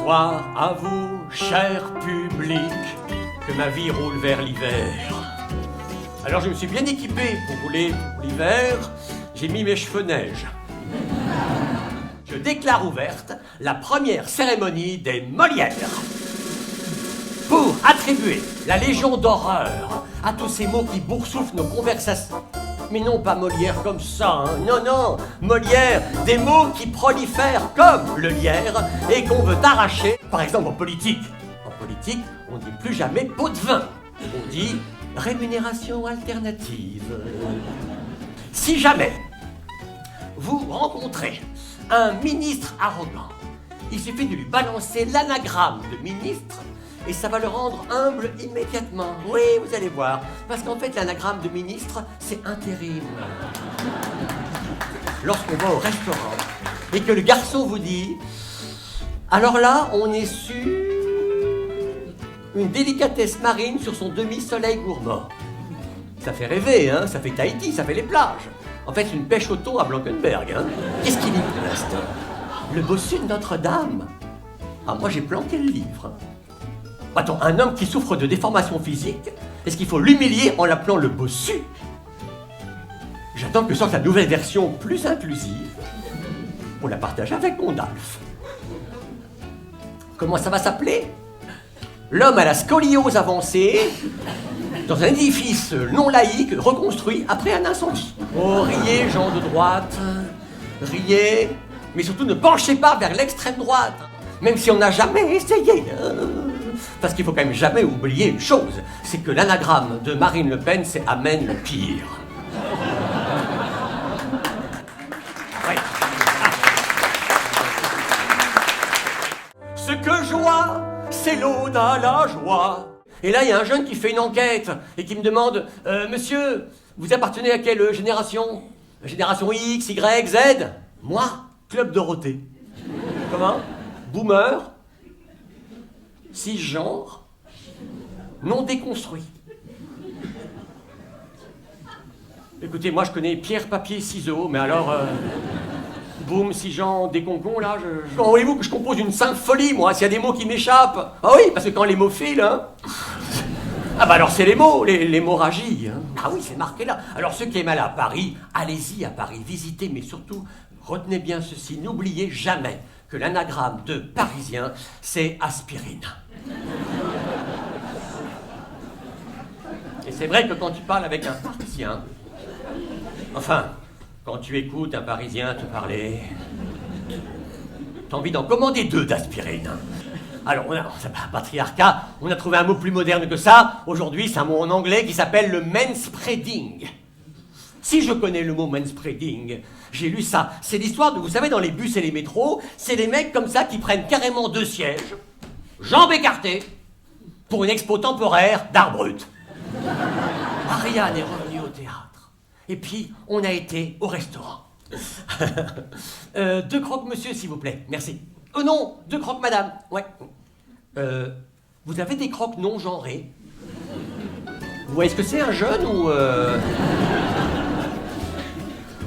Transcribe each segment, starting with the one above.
Bonsoir à vous, cher public, que ma vie roule vers l'hiver. Alors je me suis bien équipé pour rouler pour l'hiver, j'ai mis mes cheveux neige. Je déclare ouverte la première cérémonie des Molières. Pour attribuer la Légion d'horreur à tous ces mots qui boursouflent nos conversations. Mais non pas Molière comme ça, hein. Non, non, Molière, des mots qui prolifèrent comme le lierre et qu'on veut arracher, par exemple en politique. En politique, on ne dit plus jamais pot de vin, on dit rémunération alternative. Si jamais vous rencontrez un ministre arrogant, il suffit de lui balancer l'anagramme de ministre et ça va le rendre humble immédiatement. Oui, vous allez voir. Parce qu'en fait, l'anagramme de ministre, c'est intérim. Lorsqu'on va au restaurant et que le garçon vous dit « Alors là, on est sur une délicatesse marine sur son demi-soleil gourmand. » Ça fait rêver, hein. Ça fait Tahiti, ça fait les plages. En fait, c'est une pêche au thon à Blankenberg, hein. Qu'est-ce qu'il lit pour l'instant? Le bossu de Notre-Dame. Ah, moi, j'ai planqué le livre. Attends, un homme qui souffre de déformation physique, est-ce qu'il faut l'humilier en l'appelant le bossu? J'attends que sorte la nouvelle version plus inclusive pour la partager avec mon Dalf. Comment ça va s'appeler? L'homme à la scoliose avancée dans un édifice non laïque reconstruit après un incendie. Oh, riez, gens de droite, riez, mais surtout ne penchez pas vers l'extrême droite, même si on n'a jamais essayé. Parce qu'il faut quand même jamais oublier une chose, c'est que l'anagramme de Marine Le Pen, c'est Amen le pire. Oui. Ce que je vois, c'est l'ode à la joie. Et là, il y a un jeune qui fait une enquête et qui me demande Monsieur, vous appartenez à quelle génération? Génération X, Y, Z? Moi, Club Dorothée. Comment? Boomer? Cisgenre, non déconstruit. Écoutez, moi je connais pierre, papier, ciseaux, mais alors, boum, cisgenre, déconcon, là, Comment voulez-vous que je compose une symphonie, moi, s'il y a des mots qui m'échappent? Ah oui, parce que quand les mots filent, hein. Ah bah alors c'est les mots, l'hémorragie, hein. Ah oui, c'est marqué là. Alors ceux qui aiment aller à Paris, allez-y à Paris, visitez, mais surtout, retenez bien ceci, n'oubliez jamais que l'anagramme de parisien, c'est aspirine. Et c'est vrai que quand tu parles avec un parisien, enfin, quand tu écoutes un parisien te parler, t'as envie d'en commander 2 d'aspirine. Alors, patriarcat, on a trouvé un mot plus moderne que ça. Aujourd'hui, c'est un mot en anglais qui s'appelle le manspreading. Si je connais le mot manspreading, j'ai lu ça. C'est l'histoire de, vous savez, dans les bus et les métros, c'est des mecs comme ça qui prennent carrément 2 sièges, jambes écartées, pour une expo temporaire d'art brut. Ariane est revenue au théâtre. Et puis, on a été au restaurant. 2 croque-monsieur, s'il vous plaît. Merci. Non, 2 croque-madame. Ouais. Vous avez des croques non genrés? Vous voyez ce que c'est, un jeune ou...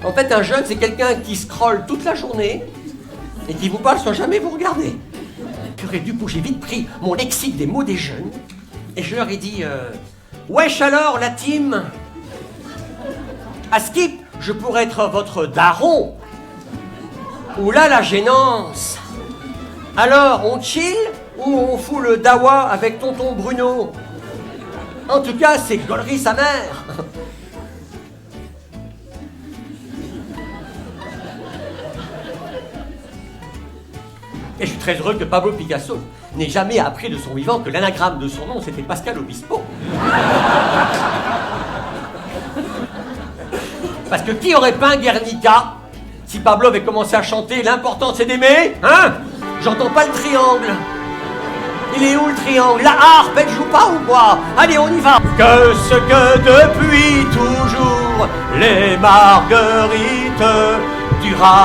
En fait, un jeune, c'est quelqu'un qui scrolle toute la journée et qui vous parle sans jamais vous regarder. Purée, du coup, j'ai vite pris mon lexique des mots des jeunes et je leur ai dit wesh alors, la team. À Skip, je pourrais être votre daron. Ou là, la gênance. Alors, on chill ou on fout le dawa avec tonton Bruno? En tout cas, c'est gaulerie sa mère. Et je suis très heureux que Pablo Picasso n'ait jamais appris de son vivant que l'anagramme de son nom, c'était Pascal Obispo. Parce que qui aurait peint Guernica si Pablo avait commencé à chanter « L'important c'est d'aimer », hein? J'entends pas le triangle. Il est où le triangle? La harpe, elle joue pas ou quoi? Allez, on y va. Que ce que depuis toujours les marguerites du Duras